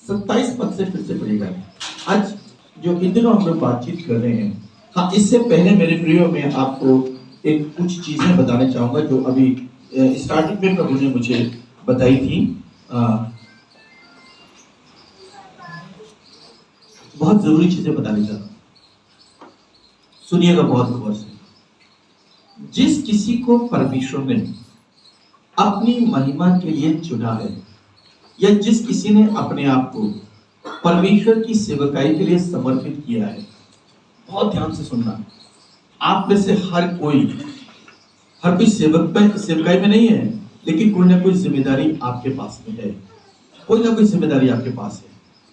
27 पद से फिर से पढ़ेगा। आज जो इन दिनों हम लोग बातचीत कर रहे हैं, हाँ, इससे पहले मेरे प्रियो में आपको एक कुछ चीजें बताना चाहूंगा जो अभी स्टार्टिंग में प्रभु ने मुझे बताई थी। बहुत जरूरी चीजें बताने जा रहा हूं, सुनिएगा बहुत गौर से। जिस किसी को परमेश्वर ने अपनी महिमा के लिए चुना है, या जिस किसी ने अपने आप को परमेश्वर की सेवकाई के लिए समर्पित किया है, बहुत ध्यान से सुनना। आप में से हर कोई सेवकाई में नहीं है, लेकिन कोई ना कोई जिम्मेदारी आपके पास में है, कोई ना कोई जिम्मेदारी आपके पास है।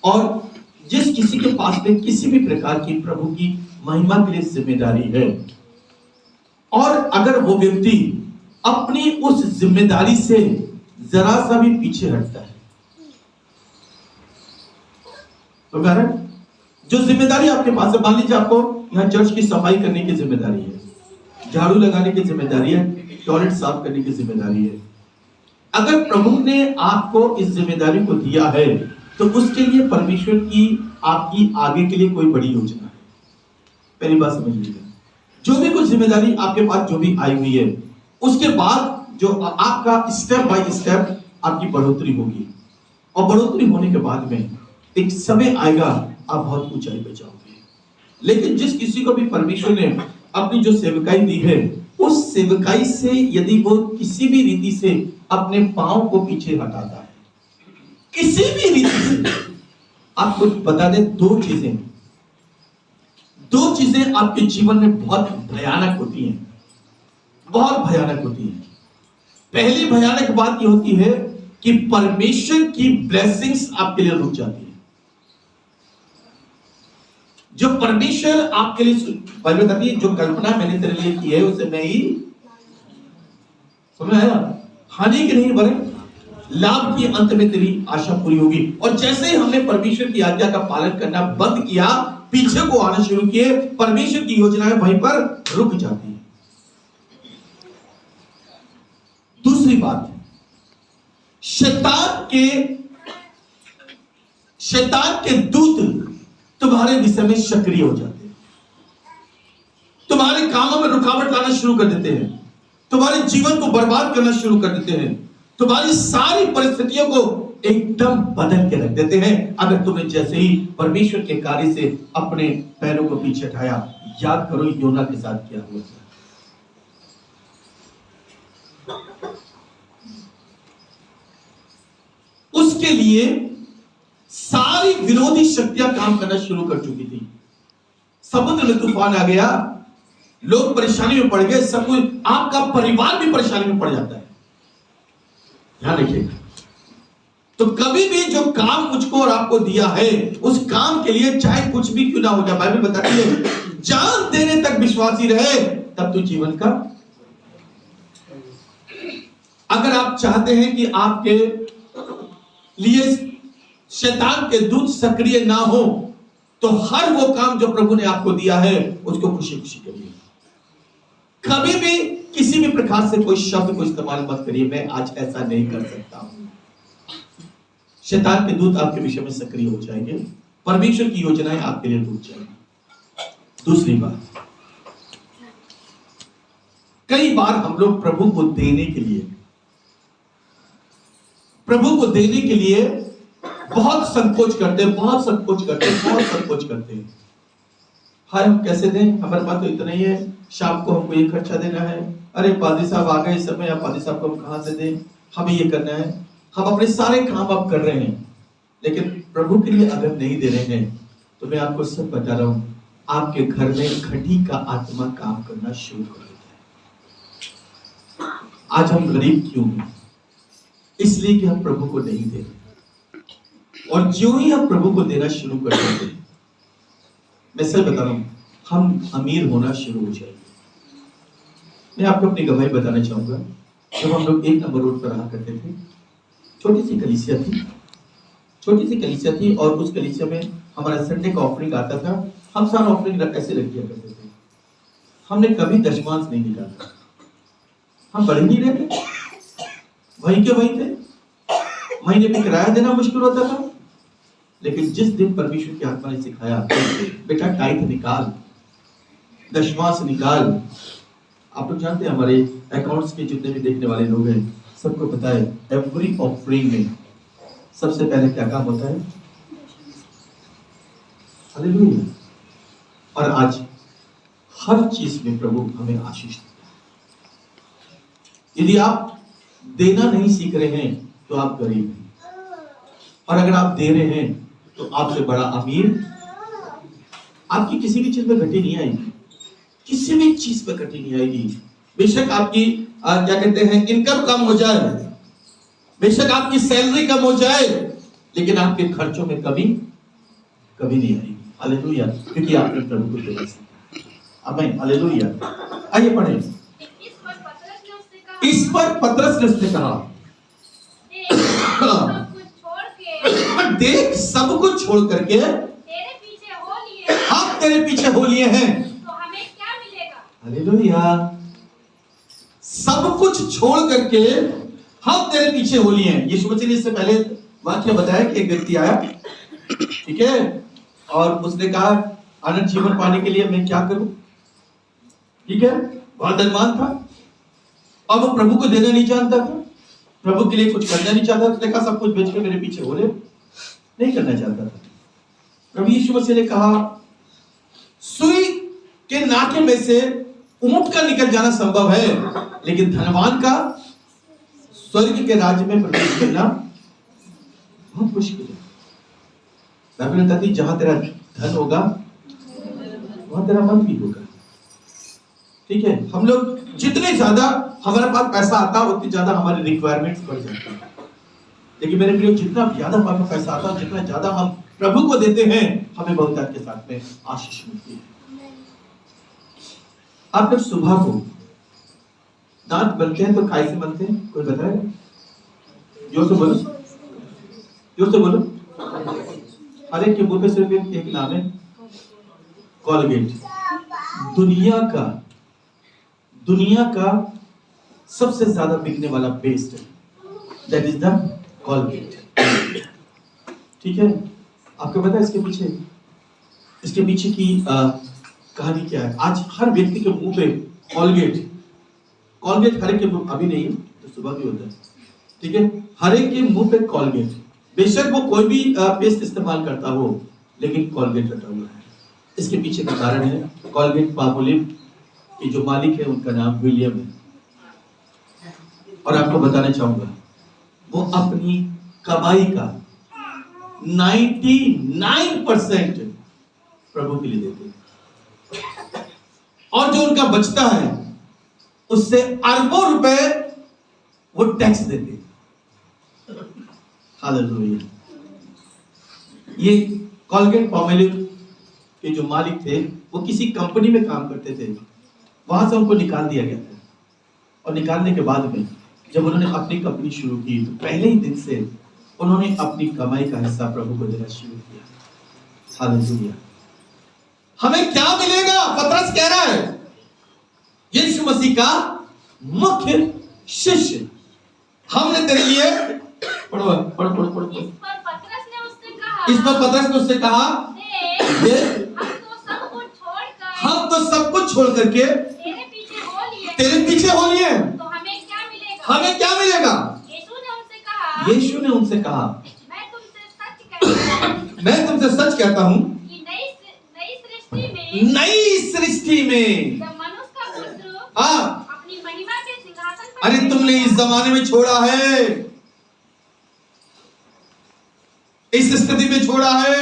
और जिस किसी के पास में किसी भी प्रकार की प्रभु की महिमा के लिए जिम्मेदारी है, और अगर वो व्यक्ति अपनी उस जिम्मेदारी से जरा सा भी पीछे हटता है, तो कारण जो जिम्मेदारी आपके पास है, मान लीजिए आपको यहाँ चर्च की सफाई करने की जिम्मेदारी है, झाड़ू लगाने की जिम्मेदारी है, टॉयलेट साफ करने की जिम्मेदारी है। अगर प्रभु ने आपको इस जिम्मेदारी को दिया है, तो उसके लिए परमेश्वर की आपकी आगे के लिए कोई बड़ी योजना है। पहली बात समझ लीजिए, जो भी कुछ जिम्मेदारी आपके पास जो भी आई हुई है, उसके बाद जो आपका स्टेप बाय स्टेप आपकी बढ़ोतरी होगी, और बढ़ोतरी होने के बाद में एक समय आएगा आप बहुत ऊंचाई पे जाओगे। लेकिन जिस किसी को भी परमेश्वर ने अपनी जो सेवकाई दी है, उस सेवकाई से यदि वो किसी भी रीति से अपने पांव को पीछे हटाता है, किसी भी रीति से, आपको बता दें दो चीजें आपके जीवन में बहुत भयानक होती हैं, बहुत भयानक होती हैं। पहली भयानक बात यह होती है कि परमेश्वर की ब्लेसिंग्स आपके लिए रुक जाती है। जो परमेश्वर आपके लिए बाइबल कहती है, जो कल्पना मैंने तेरे लिए की है उसे मैं ही, समझ आया, हानि की नहीं बल्कि लाभ की अंत में तेरी आशा पूरी होगी। और जैसे ही हमने परमेश्वर की आज्ञा का पालन करना बंद किया, पीछे को आना शुरू किए, परमेश्वर की योजनाएं वहीं पर रुक जाती है। दूसरी बात, शैतान के दूत तुम्हारे विषय में सक्रिय हो जाते हैं, तुम्हारे कामों में रुकावट लाना शुरू कर देते हैं, तुम्हारे जीवन को बर्बाद करना शुरू कर देते हैं, तुम्हारी सारी परिस्थितियों को एकदम बदल के रख देते हैं, अगर तुमने जैसे ही परमेश्वर के कार्य से अपने पैरों को पीछे हटाया। याद करो योना के साथ क्या हुआ था। उसके लिए सारी विरोधी शक्तियां काम करना शुरू कर चुकी थी। समुद्र में तूफान आ गया, लोग परेशानी में पड़ गए, सब कुछ, आपका परिवार भी परेशानी में पड़ जाता है। ध्यान रखिएगा। तो कभी भी जो काम मुझको और आपको दिया है, उस काम के लिए चाहे कुछ भी क्यों ना हो जाए, बाइबल बताती है जान देने तक विश्वासी रहे तब तो जीवन का। अगर आप चाहते हैं कि आपके लिए शैतान के दूत सक्रिय ना हो, तो हर वो काम जो प्रभु ने आपको दिया है उसको खुशी खुशी करिए। कभी भी किसी भी प्रकार से कोई शब्द को इस्तेमाल मत करिए, मैं आज ऐसा नहीं कर सकता हूं। शैतान के दूत आपके विषय में सक्रिय हो जाएंगे, परमेश्वर की योजनाएं आपके लिए टूट जाएंगी। दूसरी बात, कई बार हम लोग प्रभु को देने के लिए बहुत संकोच करते हैं, बहुत संकोच करते हैं। हाय हम कैसे दें, हमारे पास तो इतना ही है, शाम को हमको ये खर्चा देना है, अरे पादी साहब आ गए इस समय, या पादी साहब को हम कहां से दें, हमें ये करना है। हम अपने सारे काम अब कर रहे हैं, लेकिन प्रभु के लिए अगर नहीं दे रहे हैं, तो मैं आपको सब बता रहा हूं, आपके घर में घटी का आत्मा काम करना शुरू कर देता है। आज हम गरीब क्यों हैं? इसलिए कि हम प्रभु को नहीं दे रहे, और जो ही हम प्रभु को देना शुरू कर देते हैं, मैं सच बता रहा हूं, हम अमीर होना शुरू हो जाएंगे। मैं आपको अपनी गवाही बताना चाहूंगा। जब हम लोग 1 नंबर रोड पर रहा करते थे, छोटी सी कलीसिया थी, और उस कलीसिया में हमारा संडे का ऑफरिंग आता था। हम सारा ऑफरिंग ऐसे रख दिया करते थे, हमने कभी दशमांश नहीं निकाला। हम बढ़ नहीं रहे थे, वहीं के वहीं थे, महीने में किराया देना मुश्किल होता था, लेकिन जिस दिन परमेश्वर की आत्मा ने सिखाया, बेटा टाइट निकाल, दशमांश निकाल। आप लोग जानते हैं हमारे अकाउंट्स के जितने भी देखने वाले लोग हैं, सबको पता है एवरी ऑफरिंग में सबसे पहले क्या काम होता है? हालेलुया। और आज हर चीज में प्रभु हमें आशीष देता है। यदि आप देना नहीं सीख रहे हैं तो आप गरीब हैं, और अगर आप दे रहे हैं तो आपसे बड़ा अमीर आपकी किसी भी चीज में घटी नहीं आएगी, किसी भी चीज में घटी नहीं आएगी। बेशक आपकी क्या कहते हैं इनकम कम हो जाए, बेशक आपकी सैलरी कम हो जाए, लेकिन आपके खर्चों में कभी कभी नहीं आएगी। हालेलुया, क्योंकि आपने प्रभु को देना सीखा। आमीन, हालेलुया। आइए पढ़ें। इस पर पतरस ने उससे कहा, देख सब कुछ छोड़ करके तेरे पीछे हो लिए, हम तेरे पीछे हो लिए हैं, तो हमें क्या मिलेगा? हालेलुया। सब कुछ छोड़ करके हम तेरे पीछे हो लिए हैं। यीशु मसीह ने इससे पहले वाक्य बताया कि एक व्यक्ति आया, ठीक है, और उसने कहा अनंत जीवन पाने के लिए मैं क्या करूं? ठीक है, बहुत धनवान था और वो प्रभु को देना नहीं जानता था, प्रभु के लिए कुछ करना नहीं चाहता। उसने कहा सब कुछ बेच के मेरे पीछे हो ले, नहीं करना चाहता था। प्रभु यीशु मसीह ने कहा सुई के नाके में से ऊंट का निकल जाना संभव है, लेकिन धनवान का स्वर्ग के राज्य में प्रवेश करना बहुत मुश्किल है। बाइबल कहती है जहां तेरा धन होगा वहां तेरा मन भी होगा। ठीक है, हम लोग जितने ज्यादा हमारे पास पैसा आता है उतनी ज्यादा हमारी रिक्वायरमेंट्स बढ़ जाती है, लेकिन मेरे प्रियो जितना ज्यादा हमारे पास पैसा आता है जितना ज्यादा हम प्रभु को देते हैं, हमें बहुतायत के साथ में आशीष मिलती है। आप लोग सुबह को दांत बनते हैं तो काय से बनते हैं? कोई बताएगा? जोर से बोलो, जोर से बोलो। हर एक के मुंह पे सिर्फ एक नाम है, कॉलगेट। दुनिया का सबसे ज्यादा बिकने वाला पेस्ट है, दैट इज द कॉलगेट। ठीक है, आपको पता है इसके पीछे की कहानी क्या है? आज हर व्यक्ति के मुंह पे कॉलगेट हर एक के मुंह, अभी नहीं तो सुबह भी होता है, ठीक है, हर एक के मुंह पे कॉलगेट। बेशक वो कोई भी पेस्ट इस्तेमाल करता हो, लेकिन कॉलगेट रटा हुआ है। इसके पीछे का कारण है कॉलगेट पामोलिव के जो मालिक है उनका नाम विलियम है, और आपको बताना चाहूंगा वो अपनी कमाई का 99% प्रभु के लिए देते हैं, और जो उनका बचता है उससे अरबों रुपए वो टैक्स देते हैं। हालेलुया। ये कॉलगेट पामोलिव के जो मालिक थे वो किसी कंपनी में काम करते थे, वहां से उनको निकाल दिया गया था, और निकालने के बाद में जब उन्होंने अपनी कंपनी शुरू की तो पहले ही दिन से उन्होंने अपनी कमाई का हिस्सा प्रभु को देना शुरू किया। हालेलुया। हमें क्या मिलेगा? पतरस कह रहा है यीशु मसीह का मुख्य शिष्य हमने तेरे लिए पढ़ो। इस पर पतरस ने उससे कहा, देख हम तो सब कुछ छोड़ करके तेरे पीछे हो लिए, तो हमें क्या मिलेगा? यीशु ने उनसे कहा मैं तुमसे सच कहता हूं कि नई सृष्टि में जब मनुष्य का पुत्र हाँ, अपनी महिमा के सिंहासन पर अरे तुमने इस जमाने में छोड़ा है, इस स्थिति में छोड़ा है,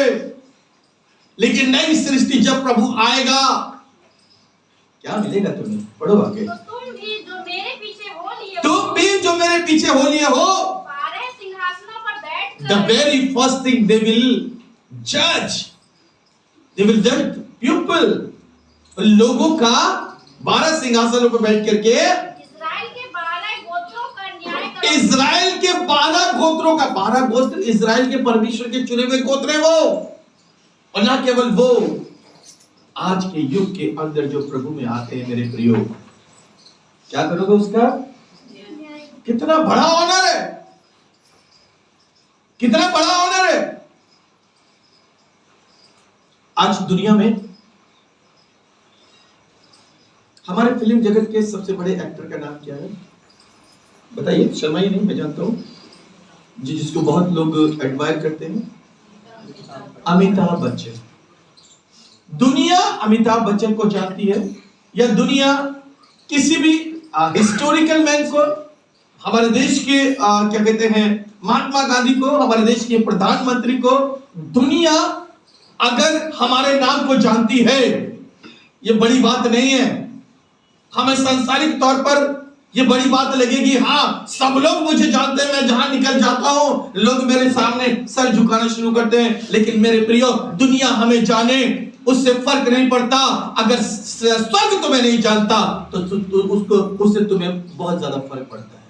लेकिन नई सृष्टि जब प्रभु आएगा क्या मिलेगा तुम्हें? पढ़ो आगे। तो तुम भी जो मेरे पीछे हो लिए हो 12 सिंहासनों पर बैठकर the very first thing they will judge people, लोगों का 12 सिंहासनों पर बैठ करके इस्राएल के 12 गोत्रों का न्याय करेंगे। इस्राएल के 12 गोत्रों का 12 गोत्र इस्राएल के परमेश्वर के चुने हुए गोत्र है वो, और ना केवल वो, आज के युग के अंदर जो प्रभु में आते हैं मेरे प्रियो, क्या करोगे उसका? कितना बड़ा ऑनर है, कितना बड़ा ऑनर है। आज दुनिया में हमारे फिल्म जगत के सबसे बड़े एक्टर का नाम क्या है? बताइए, शर्माइए नहीं, मैं जानता हूँ जी, जिसको बहुत लोग एडमायर करते हैं, अमिताभ बच्चन। दुनिया अमिताभ बच्चन को जानती है, या दुनिया किसी भी हिस्टोरिकल मैन को, हमारे देश के क्या कहते हैं, महात्मा गांधी को, हमारे देश के प्रधानमंत्री को, दुनिया अगर हमारे नाम को जानती है, ये बड़ी बात नहीं है। हमें सांसारिक तौर पर ये बड़ी बात लगेगी, हाँ सब लोग मुझे जानते हैं, मैं जहां निकल जाता हूं लोग मेरे सामने सर झुकाना शुरू करते हैं। लेकिन मेरे प्रियो, दुनिया हमें जाने उससे फर्क नहीं पड़ता। अगर स्वर्ग तुम्हें नहीं जानता तो उसको उससे तुम्हें बहुत ज्यादा फर्क पड़ता है।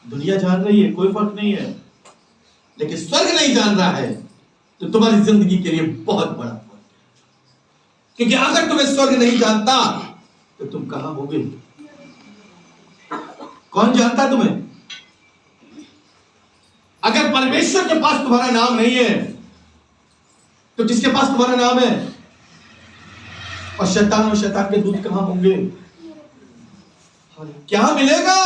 दुनिया जान रही है, कोई फर्क नहीं है, लेकिन स्वर्ग नहीं जान रहा है तो तुम्हारी जिंदगी के लिए बहुत बड़ा फर्क है। क्योंकि अगर तुम्हें स्वर्ग नहीं जानता तो तुम कहां होगे? कौन जानता तुम्हें? अगर परमेश्वर के पास तुम्हारा नाम नहीं है तो किसके पास तुम्हारा नाम है? और शैतान के दूत कहां होंगे? क्या मिलेगा?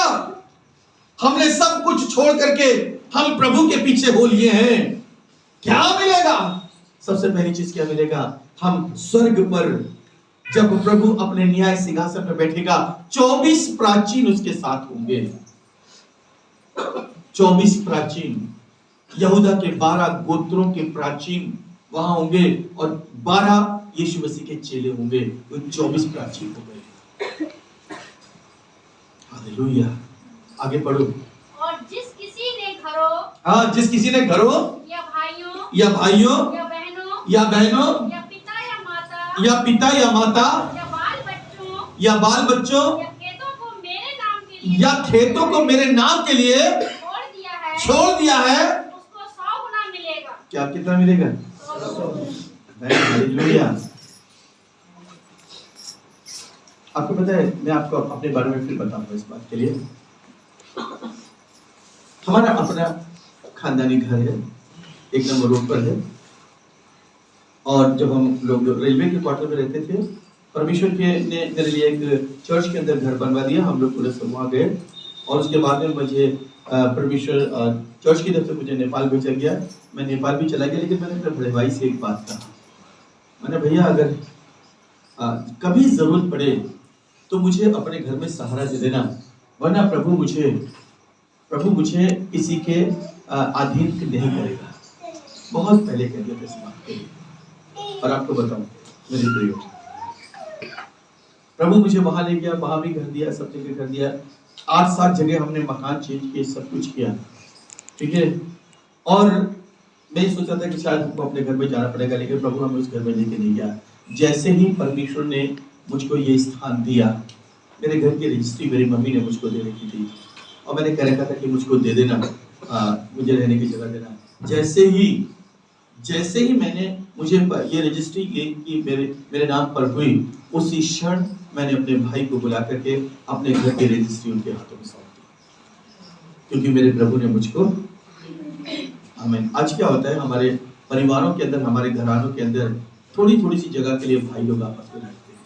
हमने सब कुछ छोड़ करके हम प्रभु के पीछे हो लिए हैं, क्या मिलेगा? सबसे पहली चीज क्या मिलेगा? हम स्वर्ग पर जब प्रभु अपने न्याय सिंहासन पर बैठेगा, 24 प्राचीन उसके साथ होंगे। 24 प्राचीन, यहूदा के 12 गोत्रों के प्राचीन वहां होंगे, और 12 यीशु मसीह के चेले होंगे। वो 24 प्राचीन हो गए। हालेलुया। आगे पढ़ो। और जिस किसी ने घरों, जिस किसी ने घरों या भाइयों या बहनों या पिता या माता या बाल बच्चों या खेतों को मेरे नाम के लिए छोड़ दिया है, उसको 100 गुना मिलेगा। क्या कितना मिलेगा? 100। हालेलुया। आपको पता है, मैं आपको अपने बारे में फिर बताऊंगा इस बात के लिए। हमारा अपना खानदानी घर है, 1 नंबर रोड पर है। और जब हम लोग रेलवे के क्वार्टर में रहते थे, परमेश्वर के ने मेरे लिए एक चर्च के अंदर घर बनवा दिया। हम लोग पूरे सब वहाँ गए, और उसके बाद में मुझे परमेश्वर चर्च की तरफ से मुझे नेपाल भेजा गया। मैं नेपाल भी चला गया, लेकिन मैंने अपने बड़े भाई से एक बात कहा, मैंने, भैया अगर कभी जरूरत पड़े तो मुझे अपने घर में सहारा दे देना, वरना प्रभु मुझे किसी के अधीन नहीं करेगा। बहुत पहले कह दिया था इस बात के लिए। और आपको बताऊं मेरे प्रियो, प्रभु मुझे वहां ले गया, वहां भी घर दिया, सब जगह घर दिया। 8-7 जगह हमने मकान चेंज किए, सब कुछ किया, ठीक है। और मैं सोचा था कि शायद हमको अपने घर में जाना पड़ेगा, लेकिन प्रभु हमें उस घर में लेके नहीं गया। जैसे ही परमेश्वर ने मुझको ये स्थान दिया, मेरे घर की रजिस्ट्री मेरी मम्मी ने मुझको दे रखी थी, और मैंने कह रखा था कि मुझको दे देना, मुझे रहने की जगह देना। जैसे ही मैंने मुझे ये रजिस्ट्री की मेरे नाम पर हुई, उसी क्षण मैंने अपने भाई को बुला करके अपने घर की रजिस्ट्री उनके हाथों में सौंप दी, क्योंकि मेरे प्रभु ने मुझको। आमीन। आज क्या होता है, हमारे परिवारों के अंदर, हमारे घरानों के अंदर थोड़ी सी जगह के लिए भाई लोग आपस में लड़ते हैं।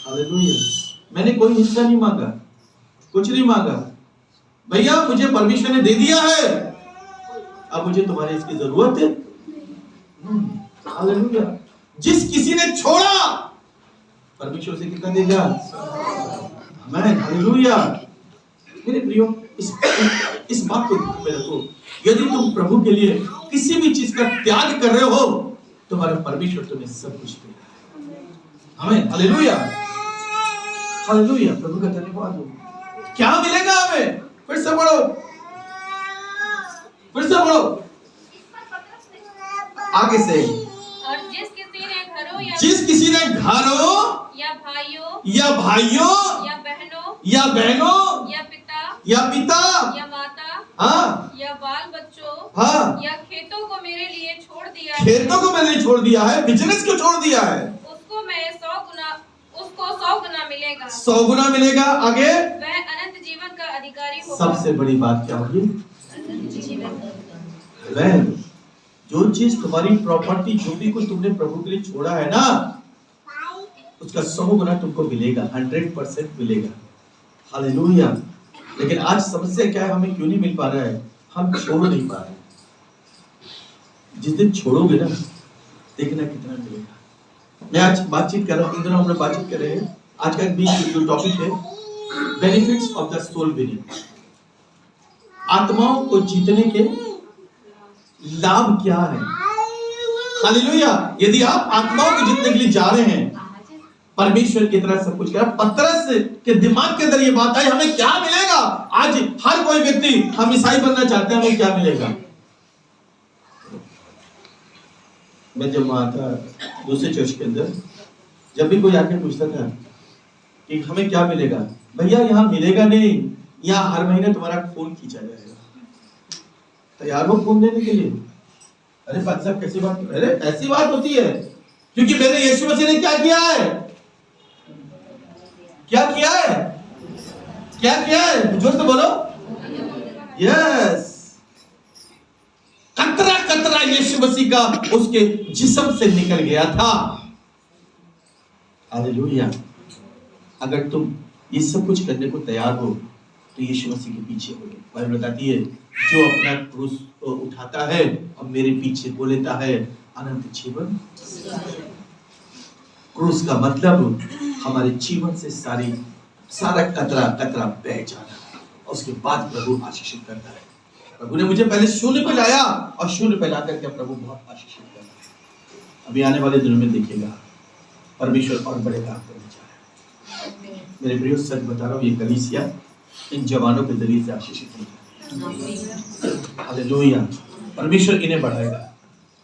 हालेलुया। मैंने कोई हिस्सा नहीं मांगा, कुछ नहीं मांगा, भैया मुझे परमेश्वर ने दे दिया है, अब मुझे तुम्हारे इसकी जरूरत है। हालेलुया। जिस किसी ने छोड़ा, परमेश्वर से कितना देगा? आमीन। हालेलुया। मेरे प्रियो, इस बात को ध्यान में रखो, यदि तुम प्रभु के लिए किसी भी चीज का त्याग कर रहे हो, तुम्हारा परमेश्वर तुम्हें सब कुछ देगा। आमीन। हालेलुया। हालेलुया। प्रभु का धन्यवाद हो। क्या मिलेगा हमें? फिर से पढ़ो, आगे से। और जिस किसी ने घरों या भाइयों या बहनों या पिता या माता हाँ या बाल बच्चों हाँ या खेतों को मेरे लिए छोड़ दिया है, खेतों को मैंने छोड़ दिया है, बिजनेस को छोड़ दिया है, उसको 100 गुना मिलेगा। 100 गुना मिलेगा। आगे, वह अनंत जीवन का अधिकारी होगा। सबसे बड़ी बात क्या होगी? आमेन। जो चीज तुम्हारी प्रॉपर्टी, जो भी कुछ तुमने प्रभु के लिए छोड़ा है ना, उसका 100 गुना तुमको मिलेगा, 100% मिलेगा। हालेलुया। लेकिन आज समस्या क्या है, हमें क्यों नहीं मिल पा रहा है? हम छोड़ नहीं पा रहे। जिस दिन छोड़ोगे ना, देखना कितना मिलेगा। मैं आज बातचीत कर रहा हूँ, इन दिनों हम लोग बातचीत कर रहे हैं। आज का जो टॉपिक है, benefits of the soul winning. आत्माओं को जीतने के लाभ क्या है? हालेलुया। यदि आप आत्माओं को जीतने के लिए जा रहे हैं, परमेश्वर की तरह सब कुछ करा। पतरस के दिमाग के अंदर ये बात आई, हमें क्या मिलेगा? आज हर कोई व्यक्ति, हम ईसाई बनना चाहते हैं, हमें क्या मिलेगा? मैं जब वहां था दूसरे चर्च के अंदर, जब भी कोई आके पूछता था कि हमें क्या मिलेगा, भैया यहाँ मिलेगा नहीं, यहाँ हर महीने तुम्हारा फोन खींचा जाएगा। तैयार हो फोन देने के लिए? अरे फादर साहब कैसी बात? अरे ऐसी बात होती है, क्योंकि मेरे यीशु मसीह ने क्या किया है? क्या किया है? क्या किया है? जोर से बोलो। यस। कतरा कतरा यीशु मसीह का उसके जिस्म से निकल गया था। हालेलुया। अगर तुम ये सब कुछ करने को तैयार हो तो यीशु मसीह के पीछे हो। बाइबल बताती है, जो अपना क्रूस उठाता है और मेरे पीछे वो लेता है अनंत जीवन। क्रूस का मतलब हमारे जीवन से सारा कतरा कतरा बह जाना, और उसके बाद प्रभु आशीषित करता है। प्रभु ने मुझे पहले शून्य पे लाया, और शून्य पे ला करके प्रभु बहुत आशीषित करता है। अभी आने वाले दिनों में देखिएगा, परमेश्वर और बड़े काम करने जा रहा है। मेरे प्रिय, सच बता रहा हूँ, ये कलीसिया इन जवानों के जरिए से आशीषित होगी। हालेलुया। परमेश्वर इन्हें बढ़ाएगा।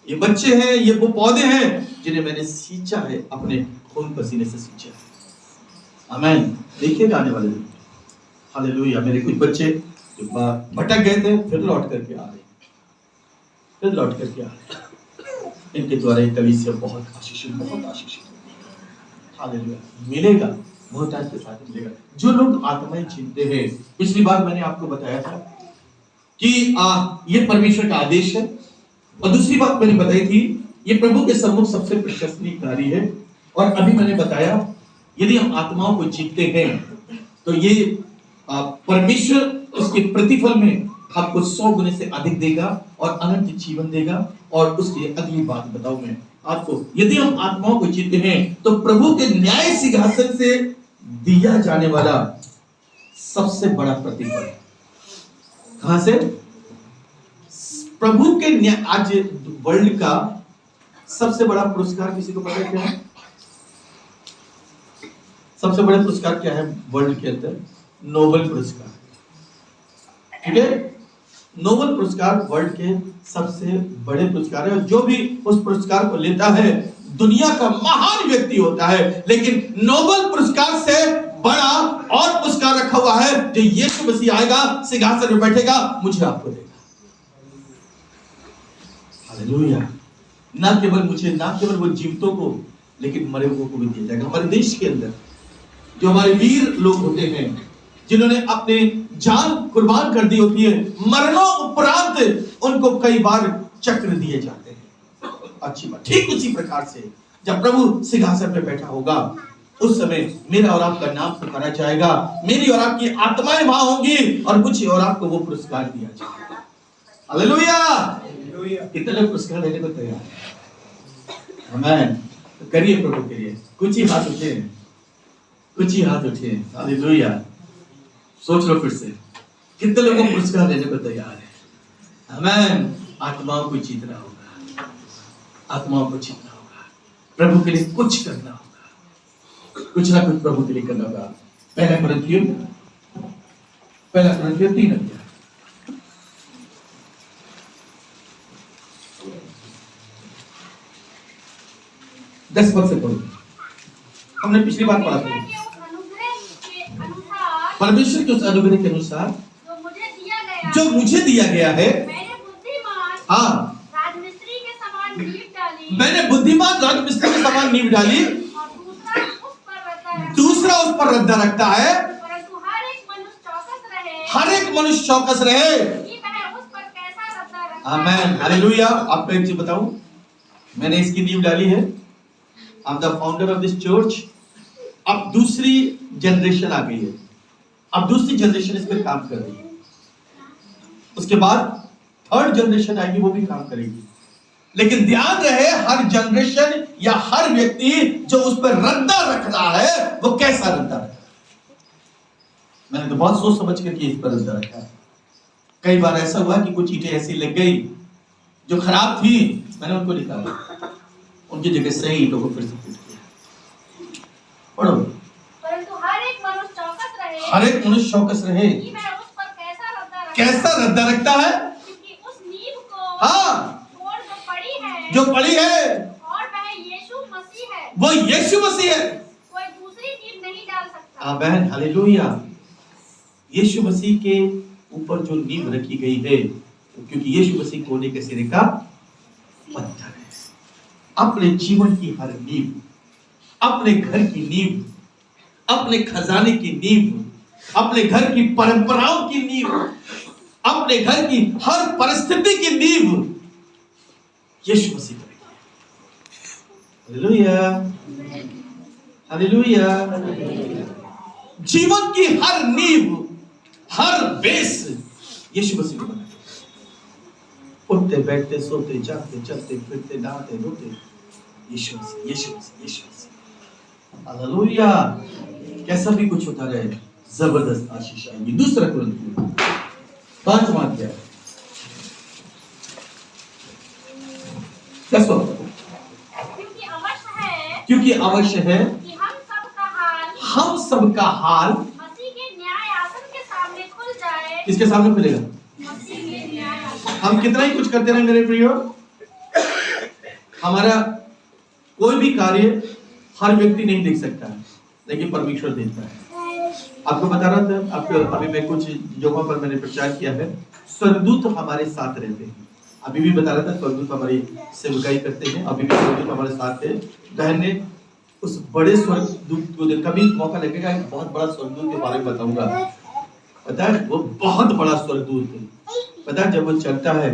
ये बच्चे हैं, ये वो पौधे हैं जिन्हें मैंने सींचा है, अपने खून पसीने से सींचा है। आमीन। देखिएगा आने वाले दिन। हालेलुया। मेरे कुछ बच्चे जो भटक गए थे, फिर लौट करके आ रहे, इनके द्वारा कलीसिया बहुत आशीषित। हालेलुया। मिलेगा, मोहताज के साथ मिलेगा। जो लोग आत्माएं छीनते हैं, पिछली बार मैंने आपको बताया था कि ये परमेश्वर का आदेश है, और दूसरी बात मैंने बताई थी, ये प्रभु के सम्मुख सबसे प्रशंसनीय कार्य है। और अभी मैंने बताया, यदि हम आत्माओं को जीतते हैं तो ये परमेश्वर उसके प्रतिफल में आपको 100 गुने से अधिक देगा और अनंत जीवन देगा। और उसकी अगली बात बताऊं मैं आपको, यदि हम आत्माओं को जीतते हैं तो प्रभु के न्याय सिंहासन से दिया जाने वाला सबसे बड़ा प्रतिफल, कहां से? प्रभु के न्याय। आज वर्ल्ड का सबसे बड़ा पुरस्कार किसी को पता है क्या है? सबसे बड़ा पुरस्कार क्या है वर्ल्ड के अंदर? नोबेल पुरस्कार। ठीक है, नोबेल पुरस्कार वर्ल्ड के सबसे बड़े पुरस्कार है। और जो भी उस पुरस्कार को लेता है दुनिया का महान व्यक्ति होता है। लेकिन नोबेल पुरस्कार से बड़ा और पुरस्कार रखा हुआ है, जो यीशु मसीह आएगा, सिंहासन में बैठेगा, मुझे आपको देगा। हालेलुया। ना केवल मुझे, ना केवल वो जीवितों को, लेकिन मरे हुओं को भी दिया जाएगा। हमारे देश के अंदर जो हमारे वीर लोग होते हैं, जिन्होंने अपने जान कुर्बान कर दी होती है, मरणों उपरांत उनको कई बार चक्र दिए जाते हैं। अच्छी बात। ठीक उसी प्रकार से जब प्रभु सिंहासन पे बैठा होगा, उस समय मेरा और आपका नाम पुकारा जाएगा, मेरी और आपकी आत्माएं वहां होंगी, और मुझे और आपको वो पुरस्कार दिया जाएगा। हालेलुया। कितने लोग पुरस्कार देने को तैयार हैं? आमीन। तो करिए प्रभु के लिए। कुछ ही हाथ उठे, कुछ ही हाथ उठे। हालेलुया। सोच लो फिर से, कितने लोगों को पुरस्कार देने को तैयार है? आमीन। आत्माओं को जीतना होगा, आत्माओं को जीतना होगा, प्रभु के लिए कुछ करना होगा, कुछ ना कुछ प्रभु के लिए करना होगा। पहला कुरिन्थियों 3 अध्याय, दस पद से पढ़ो। हमने पिछली बार पढ़ा था, परमेश्वर के उस अनुग्रह के अनुसार जो मुझे दिया गया है, मैंने बुद्धिमान राजमिस्त्री के समान नींव डाली, दूसरा उस पर रद्दा रखता है। हर एक मनुष्य चौकस रहे आमेन, हालेलुया। आपको एक चीज बताऊं, मैंने इसकी नींव डाली है। I am the founder of this church. अब दूसरी जनरेशन आ गई है, अब दूसरी जनरेशन इस पर काम कर रही है, उसके बाद थर्ड जनरेशन आएगी, वो भी काम करेगी। लेकिन ध्यान रहे, हर जनरेशन या हर व्यक्ति जो उस पर रद्दा रख रहा है, वो कैसा रद्दा रखा है। मैंने तो बहुत सोच समझ करके इस पर रद्दा रखा है। कई बार ऐसा हुआ कि कुछ चीजें ऐसी लग गई जो खराब थी, मैंने उनको निकाला, उनकी जगह सही ईंटों को फिर से फिट किया। पढ़ो। परंतु हर एक मनुष्य चौकस रहे कि मैं उस पर कैसा रद्दा रखता है, क्योंकि उस नींव को हाँ, छोड़ जो पड़ी है और वह यीशु मसीह है, वो यीशु मसीह है, कोई दूसरी नींव नहीं डाल सकता। आमेन, हालेलुया। यीशु मसीह के ऊपर जो नींव रखी गई है, क्योंकि यीशु मसीह कोने के सिरे का पत्थर है। अपने जीवन की हर नींव, अपने घर की नींव, अपने खजाने की नींव, अपने घर की परंपराओं की नींव, अपने घर की हर परिस्थिति की नींव यीशु मसीह करेगा। Hallelujah, hallelujah. जीवन की हर नींव, हर बेस यीशु मसीह को बनाया। उठते बैठते सोते जागते चलते फिरते नहाते धोते यीशु मसीह, यीशु मसीह, यीशु मसीह। हालेलुया। कैसा भी कुछ होता रहे, जबरदस्त आशीष आएगी। दूसरा कुरिन्थियों 5वां अध्याय 10वां। क्योंकि अवश्य है कि हम सबका हाल मसीह के न्याय आसन के सामने खुल जाए। किसके सामने खुलेगा? मसीह के न्याय आसन। हम कितना ही कुछ करते रहे मेरे प्रियो, हमारा कोई भी कार्य हर व्यक्ति नहीं देख सकता है, लेकिन परमेश्वर देखता है। आपको बता रहा था, आपको अभी मैं कुछ जगहों पर मैंने प्रचार किया है, स्वर्गदूत हमारे साथ रहते हैं। अभी भी बता रहा था, स्वर्गदूत हमारी सेवकाई करते हैं, अभी भी स्वर्गदूत हमारे साथ है। बहन ने उस बड़े स्वर्गदूत को देखा, कभी मौका लगेगा एक बहुत बड़ा स्वर्गदूत के बारे में बताऊंगा। पता है, वो बहुत बड़ा स्वर्गदूत है। पता है, जब वो चलता है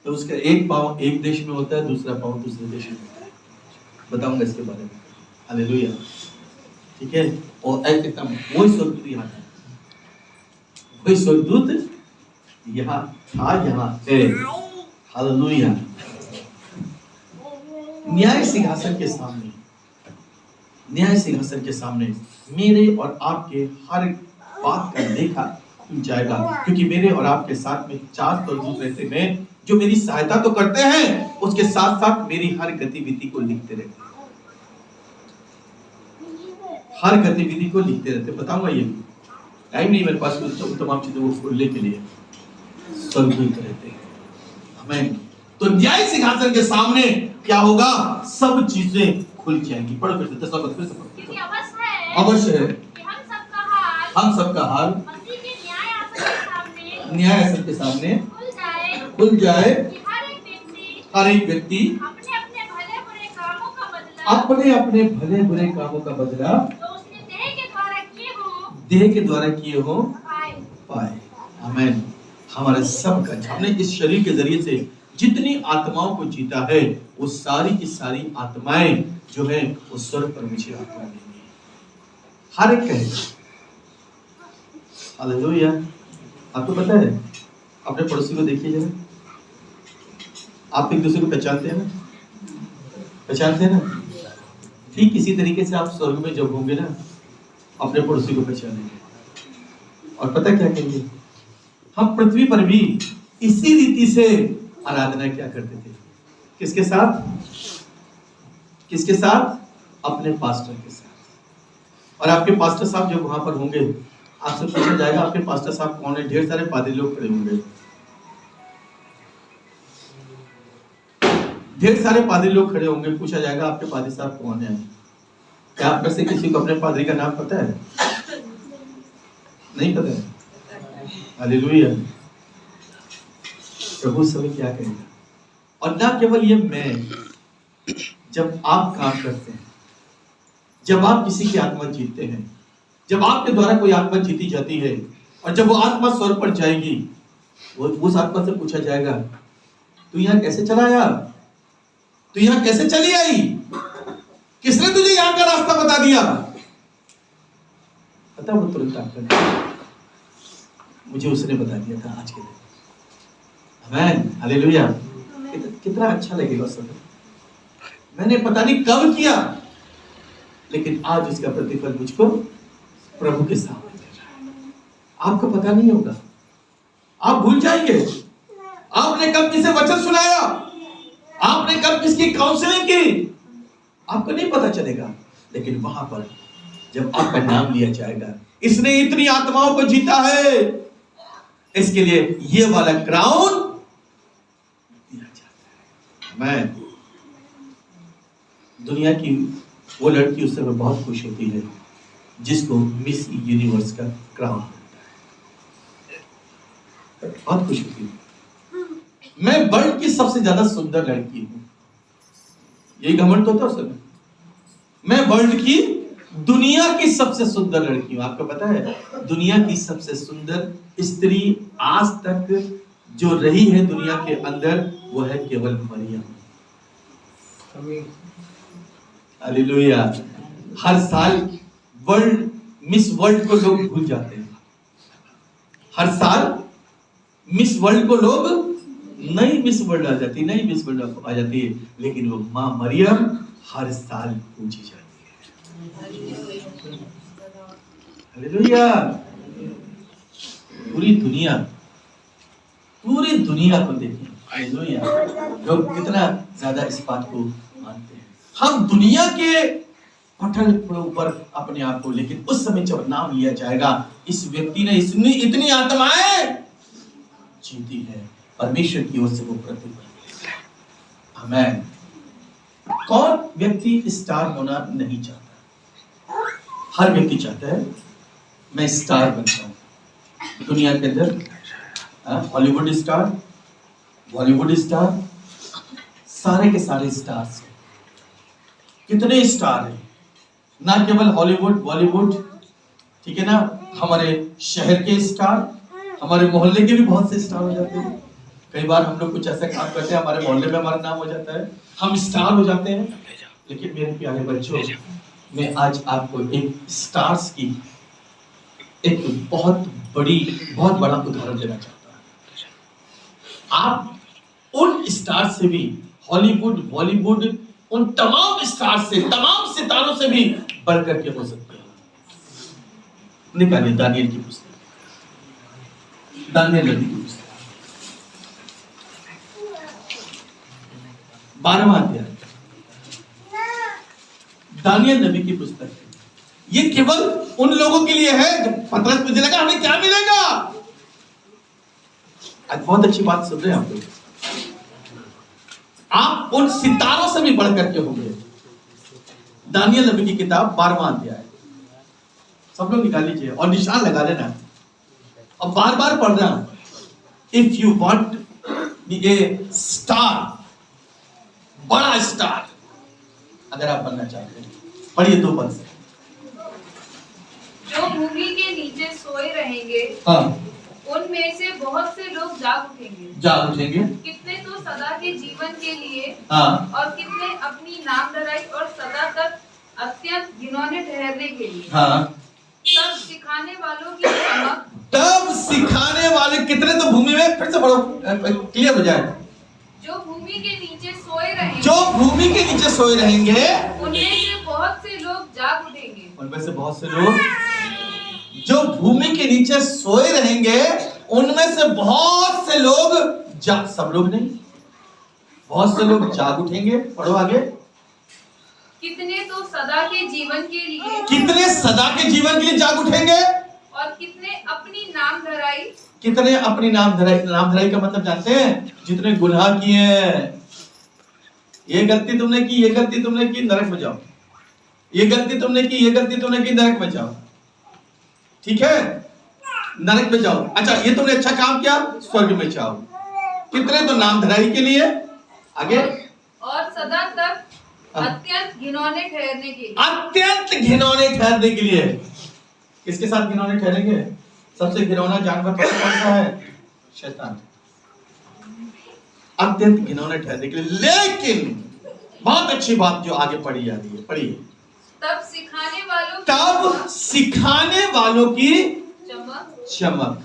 तो उसका एक पाँव एक देश में होता है, दूसरा पाँव दूसरे देश में होता है। बताऊंगा इसके बारे में। हालेलुया, ठीक है। और एकदम वही स्वर्गदूत यहाँ है, वही स्वर्गदूत यहाँ था, यहाँ है। हालेलुया। न्याय सिंहासन के सामने, न्याय सिंहासन के सामने मेरे और आपके हर बात का लेखा जाएगा, क्योंकि मेरे और आपके साथ में 4 स्वर्गदूत रहते हैं जो मेरी सहायता तो करते हैं, उसके साथ साथ मेरी हर गतिविधि को लिखते रहते हैं। हर गतिविधि को लिखते रहते। बताऊंगा, ये टाइम नहीं मेरे पास तमाम चीजों को खोलने के लिए। स्वर्गदूत रहते हैं। आमीन। तो न्याय सिंहासन के सामने क्या होगा? सब चीजें खुल जाएंगी। पढ़ो फिर से, 10वां पद फिर से पढ़ो। क्योंकि अवश्य है कि हम सबका हाल मसीह के न्याय आसन के सामने खुल जाए कि हर एक व्यक्ति अपने अपने भले बुरे कामों का बदला जो उसने देह के द्वारा किए हो पाए। आमीन। हमारे सब का, हमने इस शरीर के जरिए से जितनी आत्माओं को जीता है, वो सारी की सारी आत्माएं जो है वो स्वर्ग पर मुझे आत्मा देंगी, हर एक कहेगा। हालेलुया। आपको पता है, अपने पड़ोसी को देखिए जरा, आप एक दूसरे को पहचानते हैं ना? पहचानते हैं ना? ठीक इसी तरीके से आप स्वर्ग में जब होंगे ना, अपने पड़ोसी को पहचानेंगे। और पता क्या कहेंगे? हम पृथ्वी पर भी इसी रीति से आराधना क्या करते थे। किसके साथ? किसके साथ? अपने पास्टर के साथ। और आपके पास्टर साहब जब वहां पर होंगे, आपसे पूछा जाएगा आपके पास्टर साहब कौन है? ढेर सारे पादरी लोग खड़े होंगे, ढेर सारे पादरी लोग खड़े होंगे। पूछा जाएगा आपके पादरी साहब कौन है? क्या आप में से किसी को अपने पादरी का नाम पता है? नहीं पता है? हालेलुया। प्रभु समय क्या कहेगा? और ना केवल ये, मैं, जब आप काम करते हैं, जब आप किसी की आत्मा जीतते हैं, जब आपके द्वारा कोई आत्मा जीती जाती है, और जब वो आत्मा स्वर्ग पर जाएगी, वो उस आत्मा से पूछा जाएगा तू यहाँ कैसे चला आया? तू यहाँ कैसे चली आई? किसने तुझे यहाँ का रास्ता बता दिया? पता वो तुरंत आपका मुझे उसने बता दिया था आज के दिन। आमीन, हालेलुया। कितना अच्छा लगेगा सब। मैंने पता नहीं कब किया, लेकिन आज उसका प्रतिफल मुझको प्रभु के सामने दे रहा है। आपको पता नहीं होगा, आप भूल जाएंगे आपने कब किसे वचन सुनाया, आपने कब किसकी काउंसलिंग की, आपको नहीं पता चलेगा। लेकिन वहां पर जब आपका नाम लिया जाएगा, इसने इतनी आत्माओं को जीता है, इसके लिए ये वाला क्राउन दिया जाता है। मैं दुनिया की वो लड़की उससे बहुत खुश होती है जिसको मिस यूनिवर्स का क्राउन बहुत खुश होती है। मैं वर्ल्ड की सबसे ज्यादा सुंदर लड़की हूं, यही घमंड होता है उस समय। मैं वर्ल्ड की दुनिया की सबसे सुंदर लड़की हूं। आपको पता है दुनिया की सबसे सुंदर स्त्री आज तक जो रही है दुनिया के अंदर, वो है केवल मरियम। हालेलुया। हर साल मिस वर्ल्ड को लोग भूल जाते हैं। हर साल मिस वर्ल्ड को लोग नई मिस वर्ल्ड आ जाती है, लेकिन वो मां मरियम हर साल पूजी जाती है। हालेलुया। पूरी दुनिया को देखिए, हालेलुया, लोग कितना ज्यादा इस बात को मानते हैं। हम दुनिया के पटल के ऊपर अपने आप को, लेकिन उस समय जब नाम लिया जाएगा, इस व्यक्ति ने इतनी आत्माएं जीती है, परमेश्वर की ओर से वो प्रतिफल। आमीन। कौन व्यक्ति स्टार होना नहीं चाहता? हर व्यक्ति चाहता है मैं स्टार बन जाऊं दुनिया के अंदर। हॉलीवुड स्टार, बॉलीवुड स्टार, सारे के सारे स्टार्स हैं। कितने स्टार हैं, ना केवल हॉलीवुड बॉलीवुड, ठीक है ना, हमारे शहर के स्टार, हमारे मोहल्ले के भी बहुत से स्टार हो जाते हैं। कई बार हम लोग कुछ ऐसा काम करते हैं, हमारे मोहल्ले में हमारा नाम हो जाता है, हम स्टार हो जाते हैं। लेकिन मेरे प्यारे बच्चों, मैं आज आपको एक स्टार्स की एक बहुत बड़ा उदाहरण देना चाहता हूँ। आप उन स्टार से भी, हॉलीवुड बॉलीवुड, उन तमाम स्टार से, तमाम सितारों से भी बढ़ करके हो सकते हैं। निकालिए दानियल की पुस्तक, दानियल नबी की पुस्तक 12वां अध्याय, दानियल नबी की पुस्तक। ये केवल उन लोगों के लिए है जब पतरस मुझे लगा हमें क्या मिलेगा। आज बहुत अच्छी बात सुन रहे हैं आप लोग। आप उन सितारों से भी बढ़ करके होंगे। दानियल नबी की किताब 12वां अध्याय, सब लोग निकाल लीजिए और निशान लगा लेना और बार बार पढ़ना। If you want a star, बड़ा स्टार अगर आप बनना चाहते हैं, पढ़िए 2 पद से। जो भूमि के नीचे सोए रहेंगे, हाँ, उनमें से बहुत से लोग जाग उठेंगे। कितने तो सदा के जीवन के लिए, हाँ, और कितने अपनी नामधराई और सदा तक अत्यंत घिनौने ठहरने के लिए। हाँ, तब सिखाने वालों की चमक, तब सिखाने वाले कितने तो भूमि में, फिर से पढ़ो क्लियर हो जाए। जो भूमि के नीचे सोए रहेंगे, जो भूमि के नीचे सोए रहेंगे, उनमें से बहुत से लोग जाग उठेंगे। उनमें से बहुत से लोग, जो भूमि के नीचे सोए रहेंगे, उनमें से बहुत से लोग सब लोग नहीं, बहुत से लोग जाग उठेंगे। पढ़ो आगे। कितने तो सदा के जीवन के लिए, कितने सदा के जीवन के लिए जाग उठेंगे, और कितने अपनी नामधराई, कितने अपनी नामधराई का मतलब जानते हैं? जितने गुनाह किए हैं, ये गलती तुमने की, ये गलती तुमने की, नरक में जाओ। ये गलती तुमने की, ये गलती तुमने की, नरक में जाओ। ठीक है, नरक में जाओ। अच्छा, ये तुमने अच्छा काम किया, स्वर्ग में जाओ। कितने तो नामधराई के लिए। आगे। और सदा तक अत्यंत घिनौने ठहरने के लिए। अत्यंत घिनौने ठहरने के लिए। किसके साथ घिनौने ठहरेंगे? सबसे घिनौना जानवर कौन सा है? शैतान। अत्यंत घिनौने ठहरने के लिए। लेकिन बहुत अच्छी बात जो आगे पढ़ी जा रही है, पढ़िए। तब सिखाने वालों की चमक।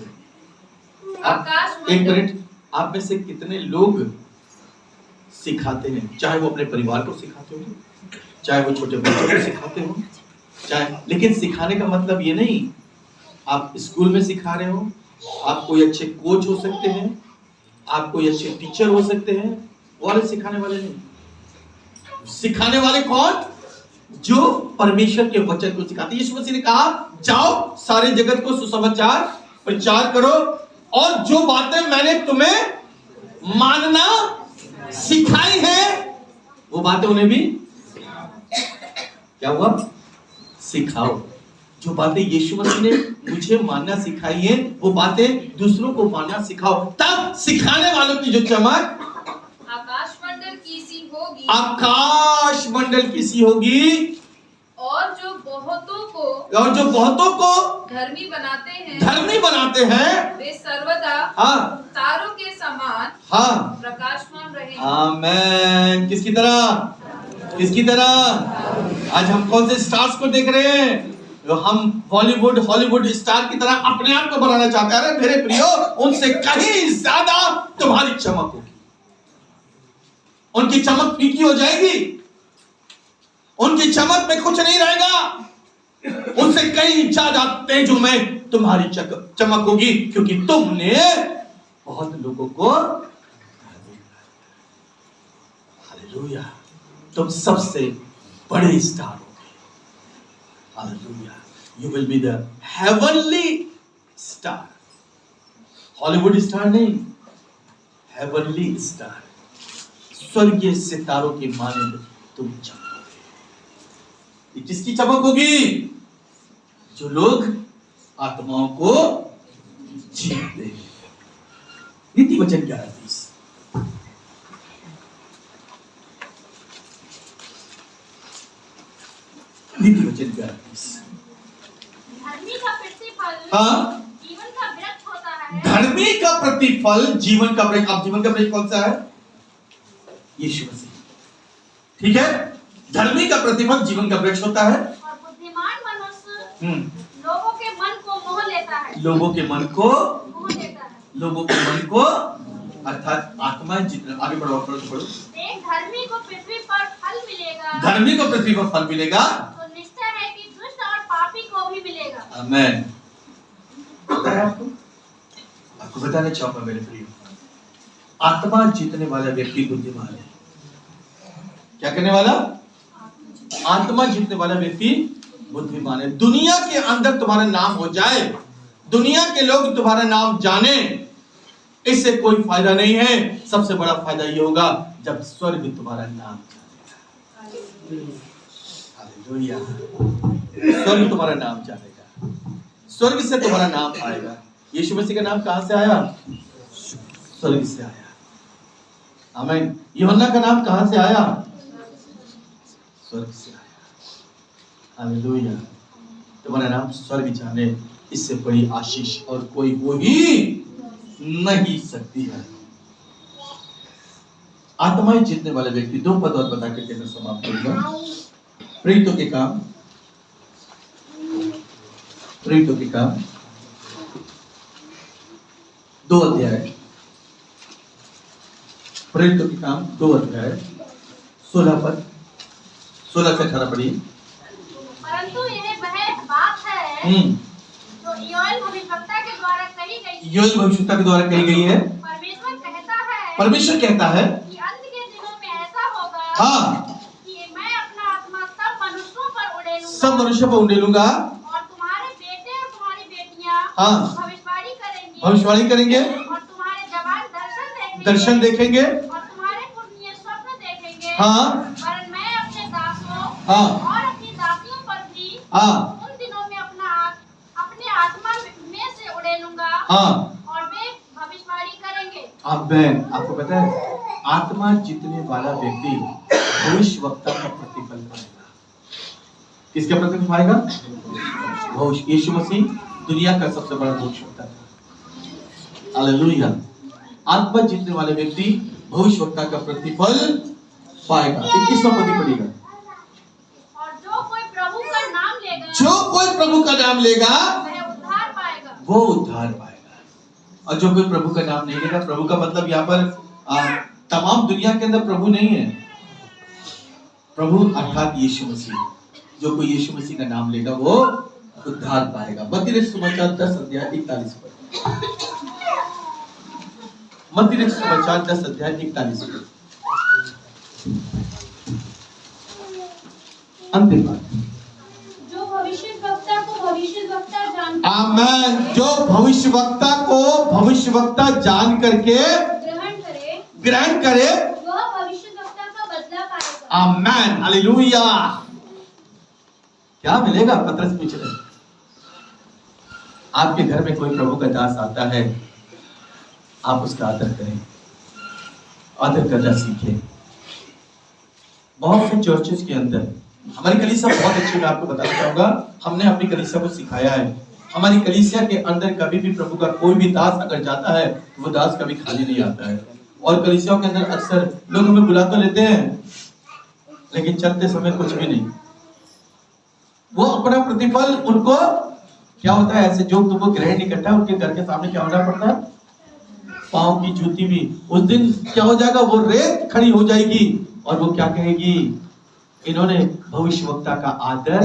आकाश एक मिनट, आप में से कितने लोग सिखाते हैं? चाहे वो अपने परिवार को सिखाते हो, चाहे वो छोटे बच्चों को सिखाते हो, चाहे, लेकिन सिखाने का मतलब ये नहीं आप स्कूल में सिखा रहे हो, आप कोई अच्छे कोच हो सकते हैं, आप कोई अच्छे टीचर हो सकते हैं, वो वाले सिखाने वाले नहीं। सिखाने वाले कौन? जो परमेश्वर के वचन को सिखाते। यीशु मसीह ने कहा जाओ सारे जगत को सुसमाचार प्रचार करो और जो बातें मैंने तुम्हें मानना सिखाई है वो बातें उन्हें भी क्या हुआ? सिखाओ। जो बातें यीशु मसीह ने मुझे मानना सिखाई है वो बातें दूसरों को मानना सिखाओ। तब सिखाने वालों की जो चमक आकाशमंडल की सी होगी, आकाशमंडल की सी होगी, और जो बहुतों को धर्मी बनाते हैं वे सर्वदा तारों के समान प्रकाशमान रहेंगे। आमेन। किसकी तरह? आज हम कौन से स्टार्स को देख रहे हैं? हम बॉलीवुड हॉलीवुड स्टार की तरह अपने आप को बनाना चाहते हैं। अरे मेरे प्रियो, उनसे कहीं ज्यादा तुम्हारी चमक होगी। उनकी चमक फीकी हो जाएगी, उनकी चमक में कुछ नहीं रहेगा। उनसे कहीं ज्यादा तेजों में तुम्हारी चमक होगी, क्योंकि तुमने बहुत लोगों को हालेलुया, तुम सबसे बड़े स्टार होगे। Hallelujah, you will be the heavenly star. Hollywood star नहीं, हेवनली स्टार। स्वर्गीय सितारों की माने तुम चमकोगे। किसकी चमक होगी? जो लोग आत्माओं को जीतते हैं। नीति वचन 11:30। नीति वचन 11:30। धर्मी का प्रतिफल जीवन का वृक्ष होता है। धर्मी का प्रतिफल जीवन का वृक्ष। अब जीवन का वृक्ष कौन सा है? यीशु मसीह। ठीक है, धर्मी का प्रतिफल जीवन का वृक्ष होता है। और बुद्धिमान मनुष्य लोगों के मन को मोह लेता है। लोगों के मन को लोगों के मन को अर्थात आत्मा जितना आगे बढ़ो। एक धर्मी को पृथ्वी पर फल मिलेगा। धर्मी को पृथ्वी पर फल मिलेगा तो निश्चय है कि दुष्ट और पापी को भी मिलेगा। आमेन। पता है आपको बताना चाहूंगा मेरे प्रिय, आत्मा जीतने वाला व्यक्ति बुद्धिमान है। क्या करने वाला? आत्मा जीतने वाला व्यक्ति बुद्धिमान है। दुनिया के अंदर तुम्हारा नाम हो जाए, दुनिया के लोग तुम्हारा नाम जाने, इससे कोई फायदा नहीं है। सबसे बड़ा फायदा ये होगा जब स्वर्ग तुम्हारा नाम जानेगा। हालेलुया, स्वर्ग तुम्हारा नाम जानेगा, स्वर्ग से तुम्हारा नाम आएगा। यीशु मसीह का नाम कहां से आया? स्वर्ग से आया। आमीन। यूहन्ना का नाम कहां से आया? स्वर्ग से आया। हालेलुया। तुम्हारा नाम स्वर्ग जाने, इससे बड़ी आशीष और कोई हो ही नहीं सकती है। आत्माएं जीतने वाले व्यक्ति, दो पद और बता के मैं समाप्त करूंगा। प्रेरितों के काम 2 अध्याय, प्रेरितों के काम 2 अध्याय 16 पद, 16 से 18 पढ़िए। परंतु यह वह बात है जो योएल भविष्यवक्ता के द्वारा कही गई। योएल भविष्यवक्ता के द्वारा कही गई है। परमेश्वर कहता है कि अंत के दिनों में ऐसा होगा कि मैं अपना आत्मा सब मनुष्यों पर उड़ेलूंगा और तुम्हारे बेटे और तुम्हारी बेटियां भविष्यवाणी करेंगे और तुम्हारे जवान दर्शन देखेंगे और तुम्हारे पुण्य स्वप्न देखेंगे। पर मैं अपने दासों और अपनी दासियों पर भी उन दिनों में अपने आत्मा में से उड़ेलूंगा और वे भविष्यवाणी करेंगे। आमीन। आपको पता है आत्मा जीतने वाला व्यक्ति भविष्यवक्ता का प्रतिफल पाएगा। किसका प्रतिफल पाएगा? यीशु मसीह दुनिया का सबसे बड़ा भविष्यवक्ता था। हालेलुया। आत्मा जीतने वाले व्यक्ति भविष्यवक्ता का प्रतिफल पाएगा। 21वां पद पढ़िएगा। और जो कोई प्रभु का नाम लेगा, जो कोई प्रभु का नाम लेगा वह उद्धार पाएगा। वो उद्धार पाएगा। और जो कोई प्रभु का नाम नहीं लेगा, प्रभु का मतलब यहाँ पर तमाम दुनिया के अंदर प्रभु नहीं है। प्रभु अर्थात यीशु मसीह। जो कोई यीशु मसीह का नाम लेगा वो उद्धार पाएगा। मत्ती सुसमाचार 10 अध्याय 41 पद। मत्ती सुसमाचार 10 अध्याय 41 पद। अंतिम बात, जो भविष्यवक्ता को भविष्यवक्ता जानकर, आमेन, जो भविष्यवक्ता को भविष्यवक्ता जान करके ग्रहण करे वह भविष्यवक्ता का बदला पाएगा। आमेन, हालेलुया। क्या मिलेगा? पतरस पूछ रहे, आपके घर में कोई प्रभु का दास आता है, आप उसका आदर करें, आदर करना सीखें। बहुत से चर्चेस के अंदर, हमारी कलीसिया बहुत अच्छी, मैं आपको बताना चाहूंगा, हमने अपनी कलीसिया को सिखाया है। हमारी कलीसिया के अंदर कभी भी प्रभु का कोई भी दास अगर जाता है तो वो दास कभी खाली नहीं आता है। और कलीसियाओं के अंदर अक्सर लोग हमें बुला तो लेते हैं, लेकिन चलते समय कुछ भी नहीं। वो अपना प्रतिफल उनको क्या होता है, ऐसे जो तुमको ग्रहण नहीं करता है उनके घर के सामने क्या होना पड़ता है, पांव की जूती भी। उस दिन क्या हो जाएगा, वो रेत खड़ी हो जाएगी और वो क्या कहेगी, इन्होंने भविष्यवक्ता का आदर,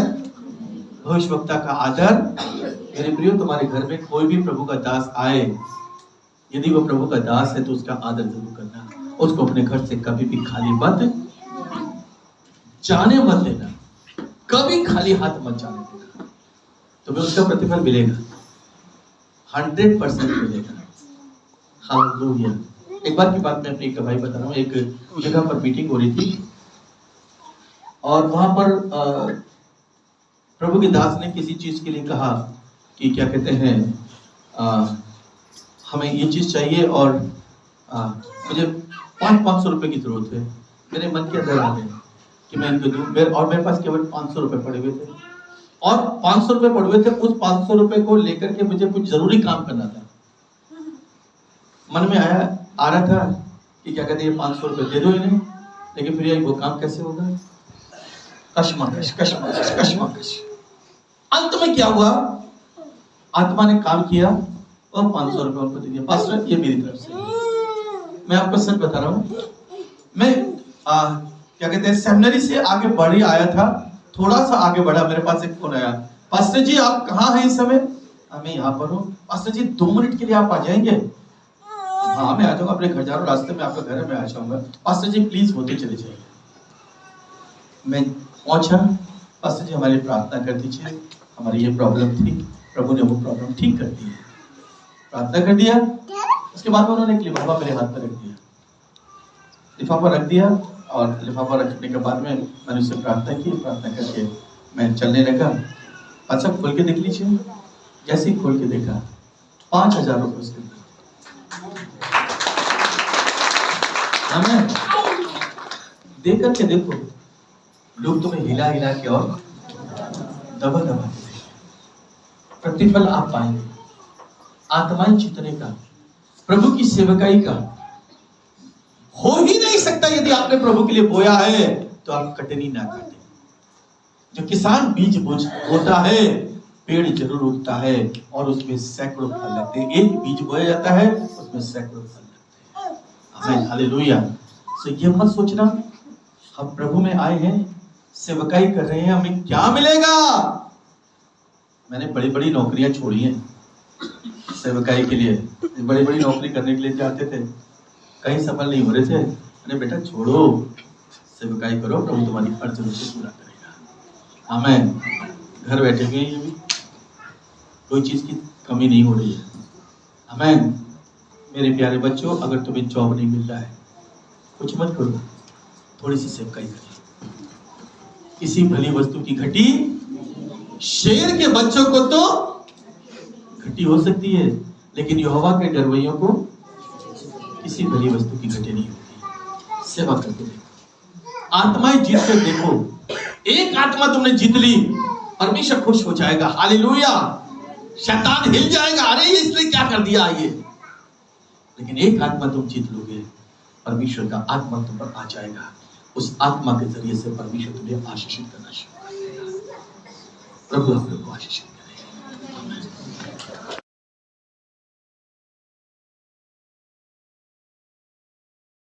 भविष्यवक्ता का आदर। मेरे प्रियो, तुम्हारे घर में कोई भी प्रभु का दास आए, यदि वो प्रभु का दास है तो उसका आदर जरूर करना। उसको अपने घर से कभी भी खाली मत जाने मत देना, कभी खाली हाथ मत जाने देना, तुम्हें उसका प्रतिफल मिलेगा, 100% मिलेगा। हालेलुया। एक बार की बात मैं अपनी एक भाई बता रहा हूँ। एक जगह पर मीटिंग हो रही थी और वहां पर प्रभु के दास ने किसी चीज के लिए कहा कि क्या कहते हैं, हमें ये चीज चाहिए और मुझे 500 रुपए की जरूरत है। मेरे मन के अंदर आ गया कि मैं इनको दूं, और मेरे पास केवल 500 रुपए पड़े हुए थे और 500 रुपए पड़े हुए थे। उस 500 रुपए को लेकर के मुझे कुछ जरूरी काम करना था। मन में आ रहा था कि क्या कहते हैं, 500 रुपए दे दो इन्हें, लेकिन फिर वो काम कैसे होगा, कश्मकश कश्मकश कश्मकश। अंत में क्या हुआ, आत्मा ने काम किया और 500 रुपए उनको दे दिया। पास्टर, ये मेरी तरफ से, मैं आपको सच बता रहा हूँ, मैं क्या कहते हैं, सेमिनरी से आगे बढ़ ही आया था, थोड़ा सा आगे बढ़ा, मेरे पास एक फोन आया, पास्टर जी आप कहाँ हैं इस समय? मैं यहाँ पर हूँ। पास्टर जी 2 मिनट के लिए आप आ जाएंगे? हाँ मैं आ जाऊंगा, अपने घर जा रहा हूँ, रास्ते में आपका घर है, मैं आ जाऊंगा। पास्टर जी प्लीज होते चले जाइए। मैं पहुंचा, पास्टर जी हमारी प्रार्थना कर दीजिए, हमारी ये प्रॉब्लम थी, प्रभु ने वो प्रॉब्लम ठीक कर दी। प्रार्थना कर दिया, उसके बाद में उन्होंने एक लिफाफा मेरे हाथ पर रख दिया, लिफाफा रख दिया, और लिफाफा रखने के बाद में मैंने उससे प्रार्थना की। प्रार्थना करके मैं चलने लगा। अच्छा खोल के देख लीजिए। जैसे ही खोल के देखा, 5000 रुपये उसके अंदर। हमें देख करके देखो, लोग तुम्हें हिला हिला के और दबा दबा के प्रतिफल आप पाएंगे। आत्माएं जीतने का, प्रभु की सेवकाई का हो ही नहीं सकता यदि आपने प्रभु के लिए बोया है तो आप कटनी ना काटे। जो किसान बीज बोता है, पेड़ जरूर उगता है और उसमें सैकड़ों फल लगते हैं। एक बीज बोया जाता है, उसमें सैकड़ों फल लगते हैं। आमीन, हालेलुया। सो ये मत सोचना हम प्रभु में आए हैं, सेवकाई कर रहे हैं, हमें क्या मिलेगा। मैंने बड़ी बड़ी नौकरियां छोड़ी हैं सेवकाई के लिए, बड़ी बड़ी नौकरी करने के लिए जाते थे, कहीं सफल नहीं हो रहे थे। अरे बेटा छोड़ो, सेवकाई करो, प्रभु तुम्हारी हर जरूरत से पूरा करेगा। आमीन। घर बैठे हुए ये भी कोई चीज की कमी नहीं हो रही है। आमीन। मेरे प्यारे बच्चों, अगर तुम्हें जॉब नहीं मिल रहा है, कुछ मत करो, थोड़ी सी सेवकाई करिए। किसी भली वस्तु की घटी शेर के बच्चों को तो घटी हो सकती है, लेकिन यहोवा के डरवैयों को किसी भली वस्तु की घटी नहीं होती। सेवा करके देखो, आत्माएं जीत कर देखो। एक आत्मा तुमने जीत ली, परमेश्वर खुश हो जाएगा। हालेलुया। शैतान हिल जाएगा, अरे ये इसने क्या कर दिया ये। लेकिन एक आत्मा तुम जीत लोगे, परमेश्वर का आत्मा तुम पर आ जाएगा। उस आत्मा के जरिए से परमेश्वर तुम्हें आशीषित करना शुरू कर देगा। प्रभु आप लोग को आशीषित